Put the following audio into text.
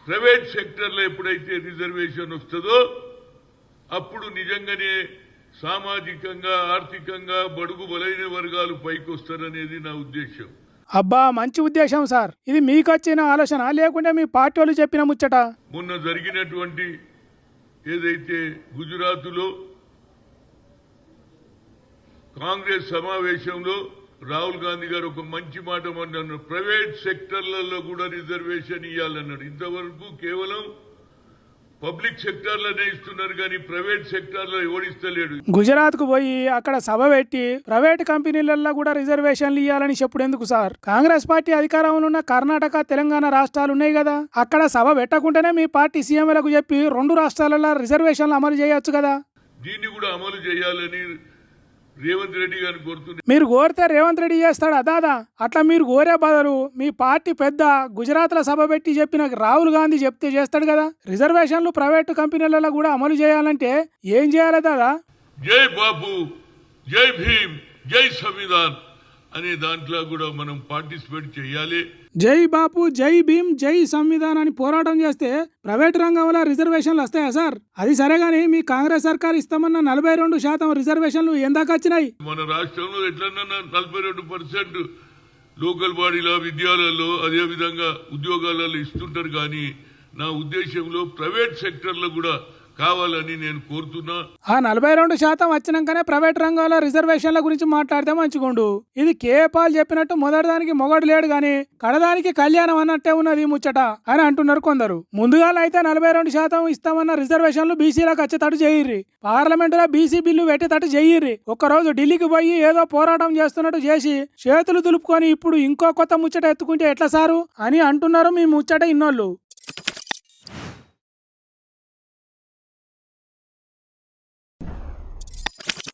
Private సెక్టర్లో ఎప్పుడైతే reservation వస్తుందో అప్పుడు నిజంగానే సామాజికంగా ఆర్థికంగా బడుగు బలైన వర్గాలు పైకి వస్తారనేది నా ఉద్దేశం. అబ్బా మంచి ఉద్దేశం సార్. ఇది మీకు వచ్చిన ఆలోచన లేకుంటే మీ పార్టీ వాళ్ళు చెప్పిన ముచ్చట? మొన్న జరిగినటువంటి ఏదైతే గుజరాత్లో కాంగ్రెస్ సమావేశంలో రాహుల్ గాంధీ గారు ఒక మంచి మాట అన్నారు. ప్రైవేట్ సెక్టర్లలో కూడా రిజర్వేషన్ ఇవ్వాలన్నాడు. ఇంతవరకు కేవలం పబ్లిక్ సెక్టార్లోనే ఇస్తున్నారు కానీ ప్రైవేట్ సెక్టార్లో ఎవరిస్తలేడు. గుజరాత్ కు పోయి అక్కడ సభ పెట్టి ప్రైవేట్ కంపెనీలలో కూడా రిజర్వేషన్లు ఇవ్వాలని చెప్పుడు ఎందుకు సార్? కాంగ్రెస్ పార్టీ అధికారంలో ఉన్న కర్ణాటక తెలంగాణ రాష్ట్రాలు ఉన్నాయి కదా, అక్కడ సభ పెట్టకుంటేనే మీ పార్టీ సీఎంలకు చెప్పి 2 రాష్ట్రాలలో రిజర్వేషన్లు అమలు చేయొచ్చు కదా. దీన్ని కూడా అమలు చేయాలని రేవంత్ రెడ్డి గారిని కోరుతుంది. మీరు కోరితే రేవంత్ రెడ్డి చేస్తాడు అదాదా. అట్లా మీరు కోరే బదులు మీ పార్టీ పెద్ద గుజరాత్ లో సభ పెట్టి చెప్పిన రాహుల్ గాంధీ చెప్తే చేస్తాడు కదా. రిజర్వేషన్లు ప్రైవేటు కంపెనీలలో కూడా అమలు చేయాలంటే ఏం చేయాలి దాదా? జై బాబు, జై భీమ్, జై సంవిధాన్ అనే దాంట్లో కూడా మనం పార్టిసిపేట్ చేయాలి. జై బాపు, జై భీమ్, జై సంవిధాన్ అని పోరాటం చేస్తే ప్రైవేట్ రంగంలో రిజర్వేషన్లు వస్తాయా సార్? అది సరే గానీ మీ కాంగ్రెస్ సర్కార్ ఇస్తామన్న 42% రిజర్వేషన్లు ఎందాక వచ్చినాయి? మన రాష్ట్రంలో ఎట్లన్నా 42% లోకల్ బాడీల విద్యాలయాల్లో అదే విధంగా ఉద్యోగాలలో ఇస్తుంటారు. కానీ నా ఉద్దేశంలో ప్రైవేట్ సెక్టర్లో కూడా కావాలని నేను కోరుతున్నా. ఆ 42% వచ్చినాకనే ప్రైవేట్ రంగంలో రిజర్వేషన్ల గురించి మాట్లాడితే మంచిగుండు. ఇది కేపాల్ చెప్పినట్టు మొదటిదానికి మొగడు లేడు గాని కడదానికి కళ్యాణం అన్నట్టే ఉన్నది ముచ్చట అని అంటున్నారు కొందరు. ముందుగా అయితే 42% ఇస్తామన్న రిజర్వేషన్లు బీసీలకు వచ్చేటట్టు చేయిర్రి. పార్లమెంటులో బీసీ బిల్లు పెట్టేటట్టు చేయిర్రి. ఒక్కరోజు ఢిల్లీకి పోయి ఏదో పోరాటం చేస్తున్నట్టు చేసి చేతులు దులుపుకొని ఇప్పుడు ఇంకో కొత్త ముచ్చట ఎత్తుకుంటే ఎట్లా సారు అని అంటున్నారు మీ ముచ్చట ఇన్నోళ్ళు.